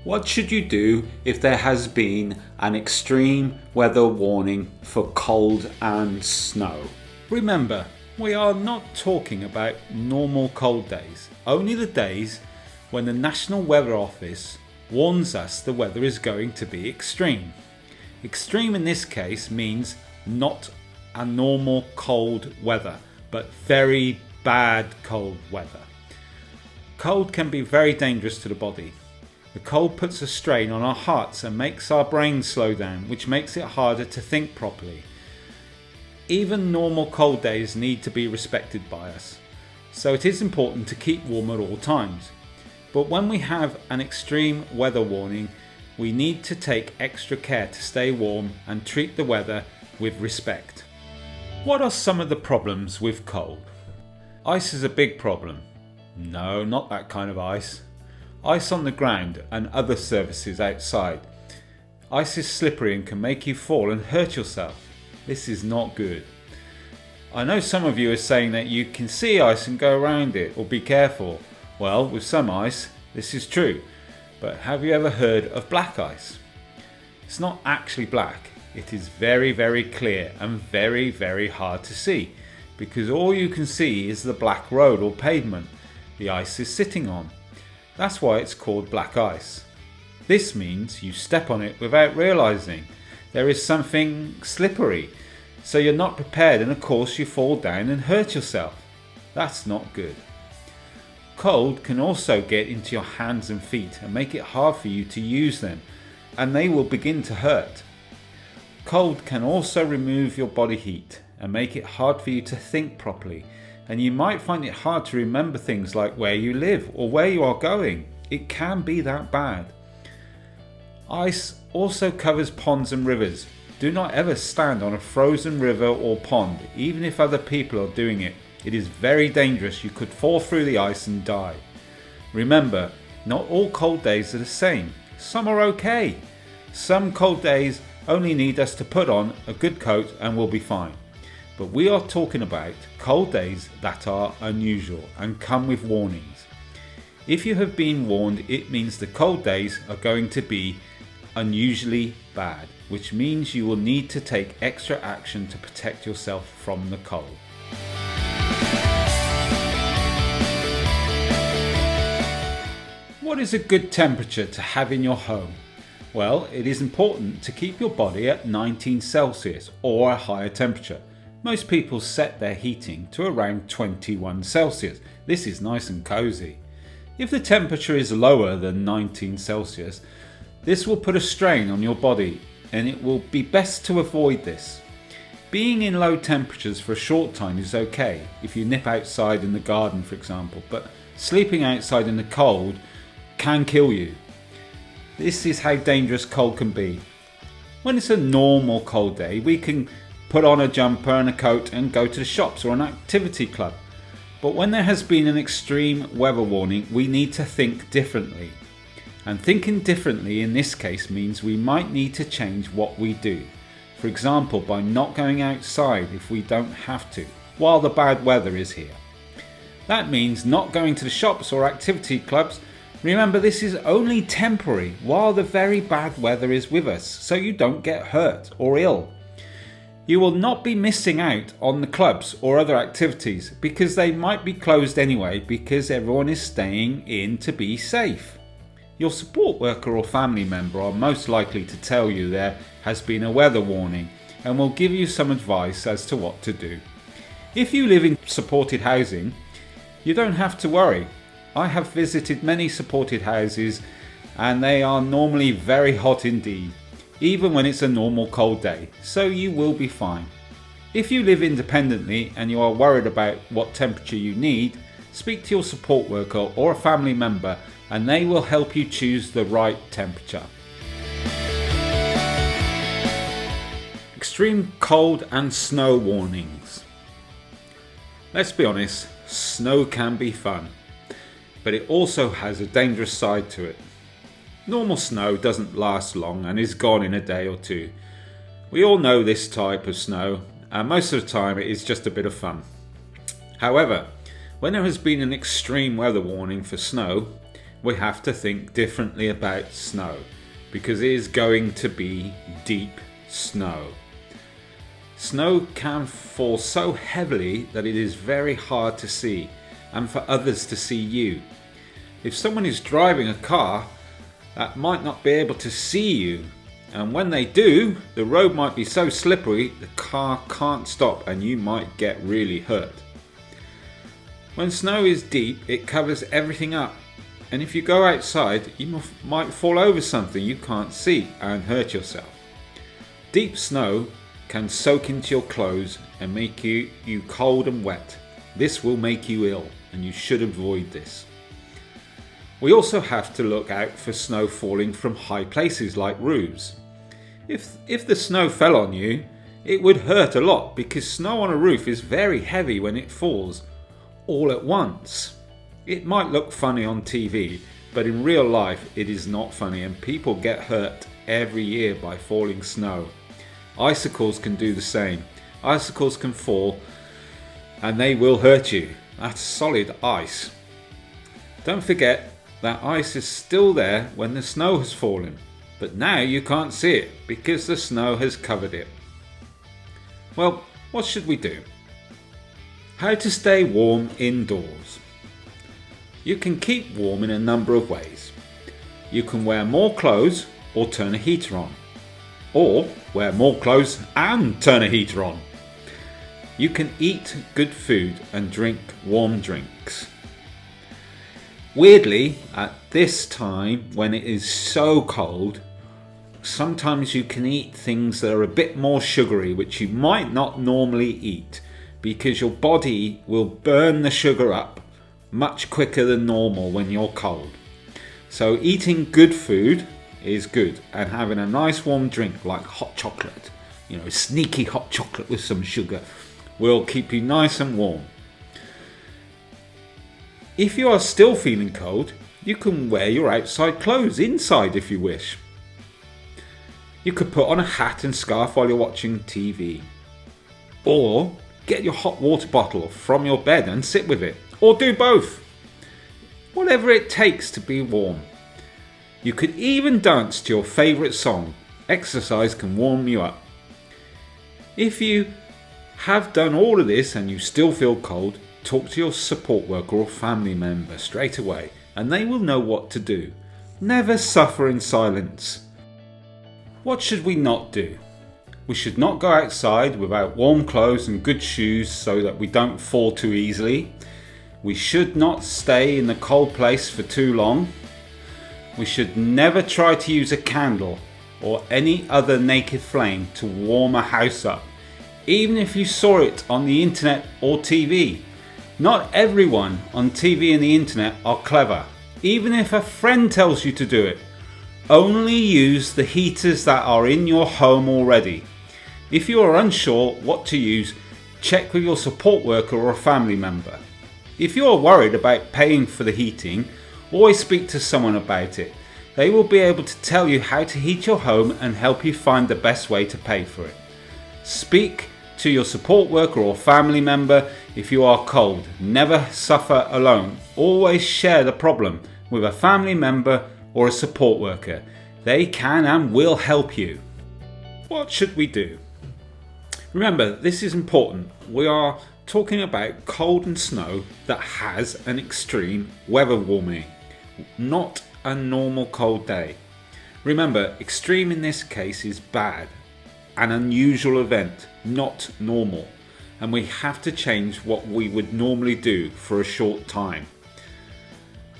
What should you do if there has been an extreme weather warning for cold and snow? Remember, we are not talking about normal cold days, only the days when the National Weather Office warns us the weather is going to be extreme. Extreme in this case means not a normal cold weather, but very bad cold weather. Cold can be very dangerous to the body. The cold puts a strain on our hearts and makes our brain slow down, which makes it harder to think properly. Even normal cold days need to be respected by us, so it is important to keep warm at all times. But when we have an extreme weather warning, we need to take extra care to stay warm and treat the weather with respect. What are some of the problems with cold? Ice is a big problem. No, not that kind of ice. Ice on the ground and other surfaces outside. Ice is slippery and can make you fall and hurt yourself. This is not good. I know some of you are saying that you can see ice and go around it or be careful. Well, with some ice, this is true. But have you ever heard of black ice? It's not actually black. It is very, very clear and very, very hard to see because all you can see is the black road or pavement the ice is sitting on. That's why it's called black ice. This means you step on it without realizing. There is something slippery, so you're not prepared and of course you fall down and hurt yourself. That's not good. Cold can also get into your hands and feet and make it hard for you to use them, and they will begin to hurt. Cold can also remove your body heat and make it hard for you to think properly, and you might find it hard to remember things like where you live or where you are going. It can be that bad. Ice also covers ponds and rivers. Do not ever stand on a frozen river or pond, even if other people are doing it. It is very dangerous. You could fall through the ice and die. Remember, not all cold days are the same. Some are okay. Some cold days only need us to put on a good coat and we'll be fine. But we are talking about cold days that are unusual and come with warnings. If you have been warned, it means the cold days are going to be unusually bad, which means you will need to take extra action to protect yourself from the cold. What is a good temperature to have in your home? Well, it is important to keep your body at 19 Celsius or a higher temperature. Most people set their heating to around 21 Celsius. This is nice and cozy. If the temperature is lower than 19 Celsius, this will put a strain on your body and it will be best to avoid this. Being in low temperatures for a short time is okay if you nip outside in the garden, for example, but sleeping outside in the cold can kill you. This is how dangerous cold can be. When it's a normal cold day, we can put on a jumper and a coat and go to the shops or an activity club. But when there has been an extreme weather warning, we need to think differently. And thinking differently in this case means we might need to change what we do. For example, by not going outside if we don't have to, while the bad weather is here. That means not going to the shops or activity clubs. Remember, this is only temporary while the very bad weather is with us, so you don't get hurt or ill. You will not be missing out on the clubs or other activities because they might be closed anyway because everyone is staying in to be safe. Your support worker or family member are most likely to tell you there has been a weather warning and will give you some advice as to what to do. If you live in supported housing, you don't have to worry. I have visited many supported houses and they are normally very hot indeed, even when it's a normal cold day, so you will be fine. If you live independently and you are worried about what temperature you need, speak to your support worker or a family member and they will help you choose the right temperature. Extreme cold and snow warnings. Let's be honest, snow can be fun, but it also has a dangerous side to it. Normal snow doesn't last long and is gone in a day or two. We all know this type of snow, and most of the time it is just a bit of fun. However, when there has been an extreme weather warning for snow, we have to think differently about snow, because it is going to be deep snow. Snow can fall so heavily that it is very hard to see, and for others to see you. If someone is driving a car, that might not be able to see you, and when they do, the road might be so slippery the car can't stop and you might get really hurt. When snow is deep, it covers everything up, and if you go outside, you might fall over something you can't see and hurt yourself. Deep snow can soak into your clothes and make you cold and wet. This will make you ill, and you should avoid this. We also have to look out for snow falling from high places like roofs. If the snow fell on you, it would hurt a lot, because snow on a roof is very heavy when it falls all at once. It might look funny on TV, but in real life it is not funny, and people get hurt every year by falling snow. Icicles can do the same. Icicles can fall and they will hurt you. That's solid ice. Don't forget that ice is still there when the snow has fallen, but now you can't see it because the snow has covered it. Well, what should we do? How to stay warm indoors. You can keep warm in a number of ways. You can wear more clothes or turn a heater on. Or wear more clothes and turn a heater on. You can eat good food and drink warm drinks. Weirdly, at this time when it is so cold, sometimes you can eat things that are a bit more sugary, which you might not normally eat, because your body will burn the sugar up much quicker than normal when you're cold. So eating good food is good, and having a nice warm drink like hot chocolate, sneaky hot chocolate with some sugar, will keep you nice and warm. If you are still feeling cold, you can wear your outside clothes inside if you wish. You could put on a hat and scarf while you're watching TV. Or get your hot water bottle from your bed and sit with it. Or do both. Whatever it takes to be warm. You could even dance to your favourite song. Exercise can warm you up. If you have done all of this and you still feel cold, talk to your support worker or family member straight away, and they will know what to do. Never suffer in silence. What should we not do? We should not go outside without warm clothes and good shoes so that we don't fall too easily. We should not stay in a cold place for too long. We should never try to use a candle or any other naked flame to warm a house up, even if you saw it on the internet or TV. Not everyone on TV and the internet are clever, even if a friend tells you to do it. Only use the heaters that are in your home already. If you are unsure what to use, check with your support worker or a family member. If you are worried about paying for the heating, always speak to someone about it. They will be able to tell you how to heat your home and help you find the best way to pay for it. Speak to your support worker or family member if you are cold. Never suffer alone. Always share the problem with a family member or a support worker. They can and will help you. What should we do? Remember, this is important. We are talking about cold and snow that has an extreme weather warning, not a normal cold day. Remember, extreme in this case is bad, an unusual event, not normal, and we have to change what we would normally do for a short time.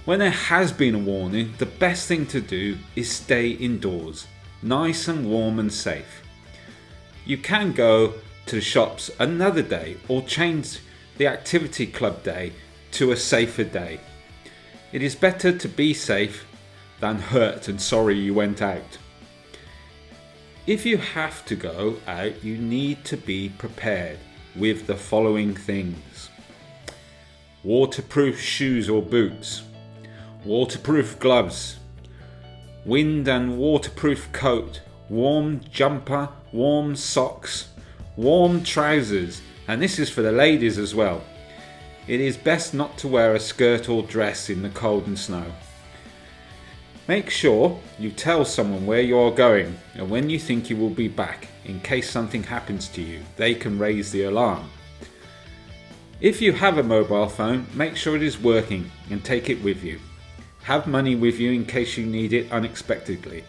When there has been a warning, the best thing to do is stay indoors, nice and warm and safe. You can go to the shops another day or change the activity club day to a safer day. It is better to be safe than hurt and sorry you went out. If you have to go out, you need to be prepared with the following things: waterproof shoes or boots, waterproof gloves, wind and waterproof coat, warm jumper, warm socks, warm trousers, and this is for the ladies as well. It is best not to wear a skirt or dress in the cold and snow. Make sure you tell someone where you are going and when you think you will be back in case something happens to you. They can raise the alarm. If you have a mobile phone, make sure it is working and take it with you. Have money with you in case you need it unexpectedly.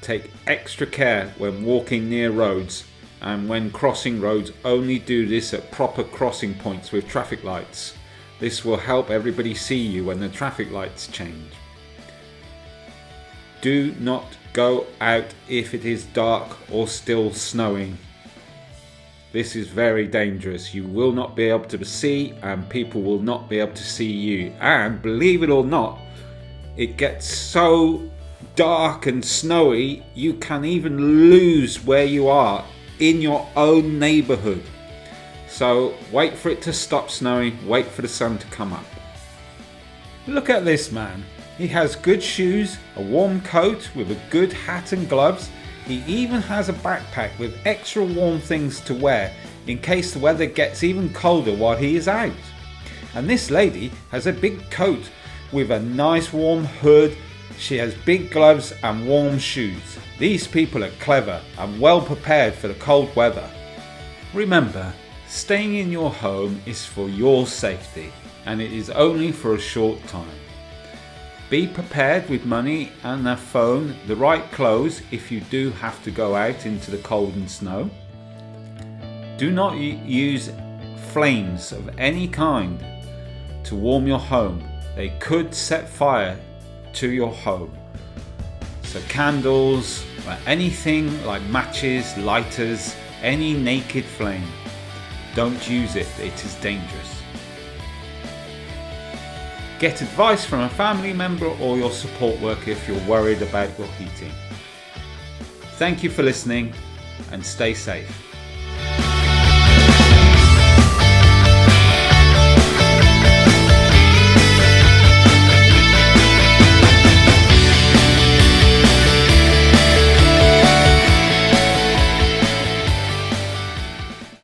Take extra care when walking near roads, and when crossing roads, only do this at proper crossing points with traffic lights. This will help everybody see you when the traffic lights change. Do not go out if it is dark or still snowing. This is very dangerous. You will not be able to see, and people will not be able to see you. And believe it or not, it gets so dark and snowy you can even lose where you are in your own neighborhood. So wait for it to stop snowing, wait for the sun to come up. Look at this man. He has good shoes, a warm coat with a good hat and gloves. He even has a backpack with extra warm things to wear in case the weather gets even colder while he is out. And this lady has a big coat with a nice warm hood. She has big gloves and warm shoes. These people are clever and well prepared for the cold weather. Remember, staying in your home is for your safety, and it is only for a short time. Be prepared with money and a phone, the right clothes if you do have to go out into the cold and snow. Do not use flames of any kind to warm your home. They could set fire to your home. So candles, or anything like matches, lighters, any naked flame. Don't use it, it is dangerous. Get advice from a family member or your support worker if you're worried about your heating. Thank you for listening and stay safe.